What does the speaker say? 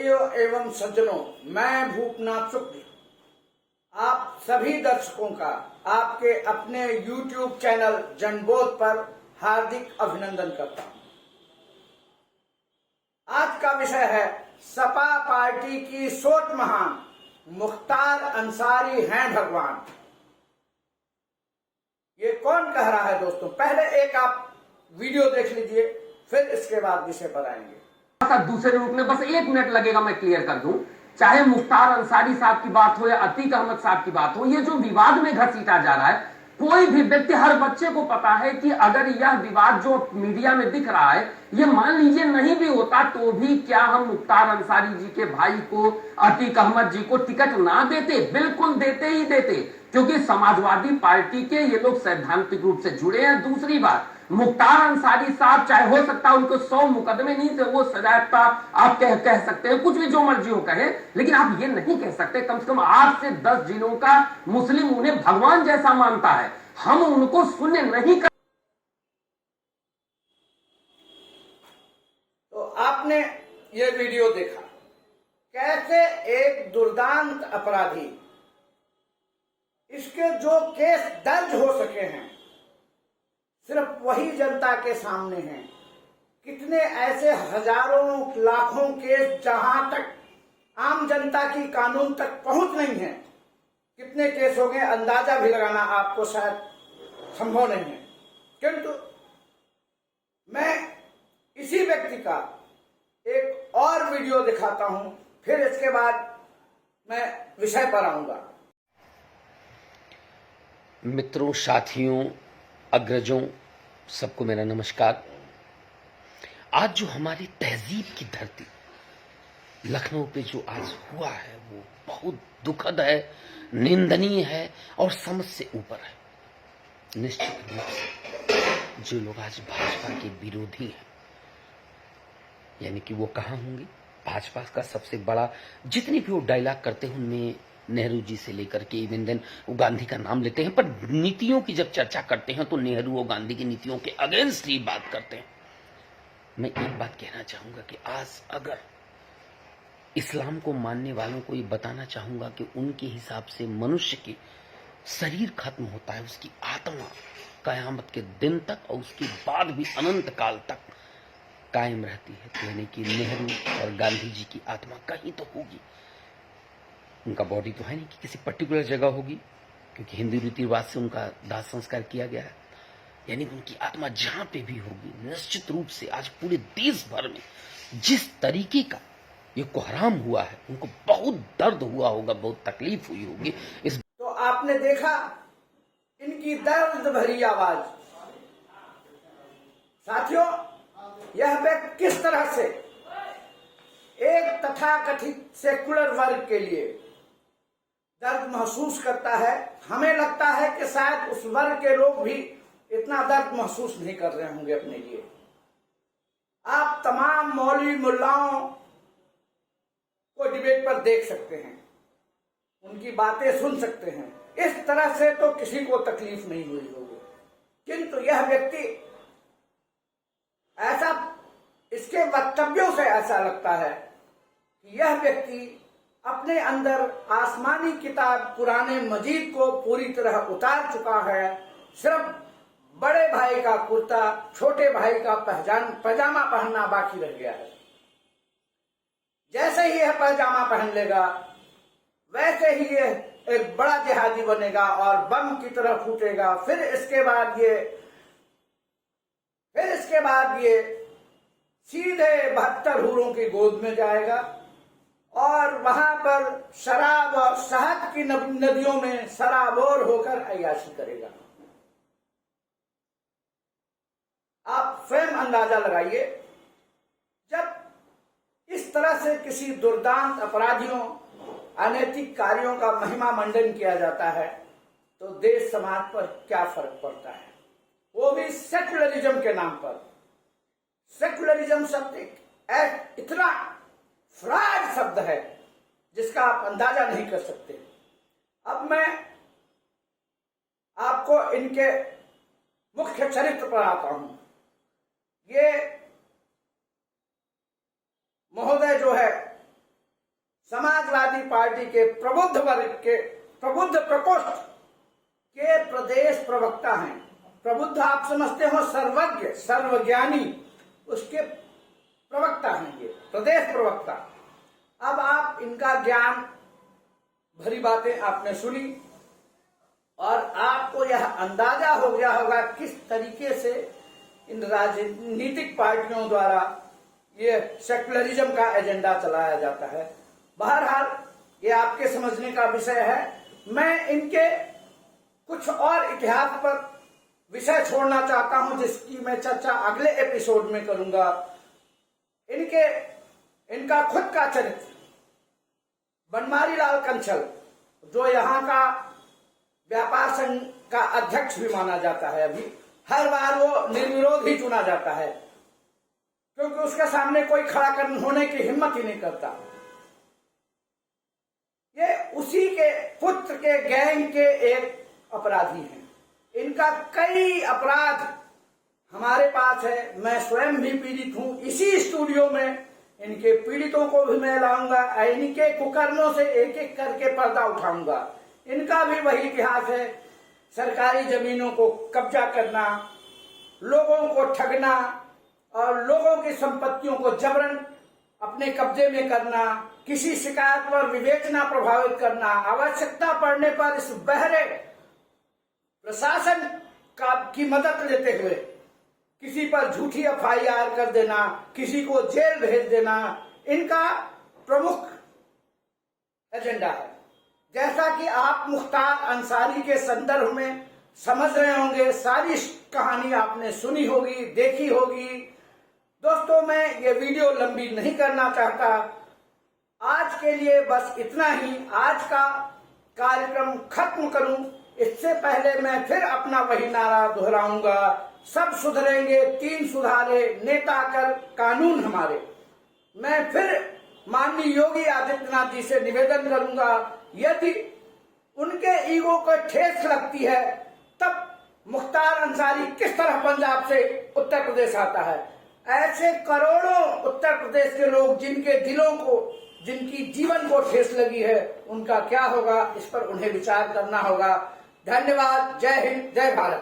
देवियों एवं सज्जनों, मैं भूपनाथ शुक्ल आप सभी दर्शकों का आपके अपने YouTube चैनल जनबोध पर हार्दिक अभिनंदन करता हूं। आज का विषय है सपा पार्टी की सोच महान, मुख्तार अंसारी हैं भगवान। ये कौन कह रहा है दोस्तों? पहले एक आप वीडियो देख लीजिए, फिर इसके बाद विषय पर आएंगे। दूसरे रूप में बस 1 मिनट लगेगा, मैं क्लियर कर दूं। चाहे मुख्तार अंसारी साहब की बात हो या अतीक अहमद साहब की बात हो, ये जो विवाद में घसीटा जा रहा है, कोई भी व्यक्ति, हर बच्चे को पता है कि अगर यह विवाद जो मीडिया में दिख रहा है, ये मान लीजिए नहीं भी होता तो भी क्या हम मुख्तार अंसारी जी के भाई को, अतीक अहमद जी को टिकट ना देते? बिल्कुल देते ही देते, क्योंकि समाजवादी पार्टी के ये लोग सैद्धांतिक रूप से जुड़े हैं। दूसरी बात, मुख्तार अंसारी साहब, चाहे हो सकता है उनको 100 मुकदमे नहीं थे, वो सजायाफ्ता आप कह सकते हैं, कुछ भी जो मर्जी हो कहे, लेकिन आप ये नहीं कह सकते कम से कम 8 से 10 जिलों का मुस्लिम उन्हें भगवान जैसा मानता है, हम उनको शून्य नहीं कर। तो आपने ये वीडियो देखा, कैसे एक दुर्दांत अपराधी, इसके जो केस दर्ज हो सके हैं सिर्फ वही जनता के सामने हैं। कितने ऐसे हजारों लाखों केस जहां तक आम जनता की कानून तक पहुंच नहीं है, कितने केस हो गए अंदाजा भी लगाना आपको शायद संभव नहीं है। किंतु मैं इसी व्यक्ति का एक और वीडियो दिखाता हूं, फिर इसके बाद मैं विषय पर आऊंगा। मित्रों, साथियों, अग्रजों, सबको मेरा नमस्कार। आज जो हमारी तहजीब की धरती लखनऊ पे जो आज हुआ है, वो बहुत दुखद है, निंदनीय है और समझ से ऊपर है। निश्चित रूप से जो लोग आज भाजपा के विरोधी हैं, यानी कि वो कहाँ होंगे? भाजपा का सबसे बड़ा, जितनी भी वो डायलॉग करते हैं उनमें नेहरू जी से लेकर के इवन देन वो गांधी का नाम लेते हैं, पर नीतियों की जब चर्चा करते हैं तो नेहरू और गांधी की नीतियों के अगेंस्ट ही बात करते हैं। मैं एक बात कहना चाहूंगा कि आज अगर इस्लाम को मानने वालों को ये बताना चाहूंगा कि उनके हिसाब से मनुष्य के शरीर खत्म होता है, उसकी आत्मा कयामत के दिन तक और उसके बाद भी अनंत काल तक कायम रहती है, तो यानी कि नेहरू और गांधी जी की आत्मा कहीं तो होगी। उनका बॉडी तो है नहीं कि किसी पर्टिकुलर जगह होगी, क्योंकि हिंदू रीति रिवाज से उनका दाह संस्कार किया गया है, यानी कि उनकी आत्मा जहां पे भी होगी, निश्चित रूप से आज पूरे देश भर में जिस तरीके का ये कोहराम हुआ है, उनको बहुत दर्द हुआ होगा, बहुत तकलीफ हुई होगी। इस तो आपने देखा इनकी दर्द भरी आवाज। साथियों, यह व्यक्ति किस तरह से एक तथाकथित सेकुलर वर्ग के लिए दर्द महसूस करता है। हमें लगता है कि शायद उस वर्ग के लोग भी इतना दर्द महसूस नहीं कर रहे होंगे अपने लिए। आप तमाम मौलवी मुल्लाओं को डिबेट पर देख सकते हैं, उनकी बातें सुन सकते हैं, इस तरह से तो किसी को तकलीफ नहीं हुई होगी। किंतु यह व्यक्ति ऐसा, इसके वक्तव्यों से ऐसा लगता है कि यह व्यक्ति अपने अंदर आसमानी किताब कुरान मजीद को पूरी तरह उतार चुका है। सिर्फ बड़े भाई का कुर्ता, छोटे भाई का पैजामा पहनना बाकी रह गया है। जैसे ही यह पैजामा पहन लेगा, वैसे ही यह एक बड़ा जिहादी बनेगा और बम की तरह फूटेगा। फिर इसके बाद ये सीधे 72 हूरों की गोद में जाएगा और वहां पर शराब और शहद की नदियों में सराबोर होकर अय्याशी करेगा। आप स्वयं अंदाजा लगाइए, जब इस तरह से किसी दुर्दांत अपराधियों, अनैतिक कार्यों का महिमा मंडन किया जाता है, तो देश समाज पर क्या फर्क पड़ता है, वो भी सेकुलरिज्म के नाम पर। सेकुलरिज्म शब्द इतना फ्रॉड शब्द है जिसका आप अंदाजा नहीं कर सकते। अब मैं आपको इनके मुख्य चरित्र पर आता हूं। ये महोदय जो है पार्टी के प्रबुद्ध वर्ग के प्रबुद्ध प्रकोष्ठ के प्रदेश प्रवक्ता हैं। प्रबुद्ध आप समझते हो सर्वज्ञ सर्वज्ञानी, उसके प्रवक्ता हैं ये प्रदेश प्रवक्ता। अब आप इनका ज्ञान भरी बातें आपने सुनी और आपको यह अंदाजा हो गया होगा किस तरीके से इन राजनीतिक पार्टियों द्वारा ये सेक्युलरिज्म का एजेंडा चलाया जाता है। बहरहाल ये आपके समझने का विषय है। मैं इनके कुछ और इतिहास पर विषय छोड़ना चाहता हूं जिसकी मैं चर्चा अगले एपिसोड में करूंगा। इनका खुद का चरित्र बनमारी लाल कंछल, जो यहाँ का व्यापार संघ का अध्यक्ष भी माना जाता है, अभी हर बार वो निर्विरोध ही चुना जाता है क्योंकि उसके सामने कोई खड़ा होने की हिम्मत ही नहीं करता। ये उसी के पुत्र के गैंग के एक अपराधी हैं। इनका कई अपराध हमारे पास है, मैं स्वयं भी पीड़ित हूं। इसी स्टूडियो में इनके पीड़ितों को भी मैं लाऊंगा, इनके कुकर्मों से एक एक करके पर्दा उठाऊंगा। इनका भी वही इतिहास है, सरकारी जमीनों को कब्जा करना, लोगों को ठगना और लोगों की संपत्तियों को जबरन अपने कब्जे में करना, किसी शिकायत पर विवेचना प्रभावित करना, आवश्यकता पड़ने पर इस बहरे प्रशासन की मदद लेते हुए किसी पर झूठी एफआईआर कर देना, किसी को जेल भेज देना, इनका प्रमुख एजेंडा है। जैसा कि आप मुख्तार अंसारी के संदर्भ में समझ रहे होंगे, सारी कहानी आपने सुनी होगी, देखी होगी। दोस्तों, मैं ये वीडियो लंबी नहीं करना चाहता, आज के लिए बस इतना ही। आज का कार्यक्रम खत्म करूं इससे पहले मैं फिर अपना वही नारा दोहराऊंगा, सब सुधरेंगे, 3 सुधारे, नेता कर कानून हमारे। मैं फिर माननीय योगी आदित्यनाथ जी से निवेदन करूंगा, यदि उनके ईगो को ठेस लगती है तब मुख्तार अंसारी किस तरह पंजाब से उत्तर प्रदेश आता है। ऐसे करोड़ों उत्तर प्रदेश के लोग जिनके दिलों को, जिनकी जीवन को ठेस लगी है, उनका क्या होगा, इस पर उन्हें विचार करना होगा। धन्यवाद। जय हिंद, जय भारत।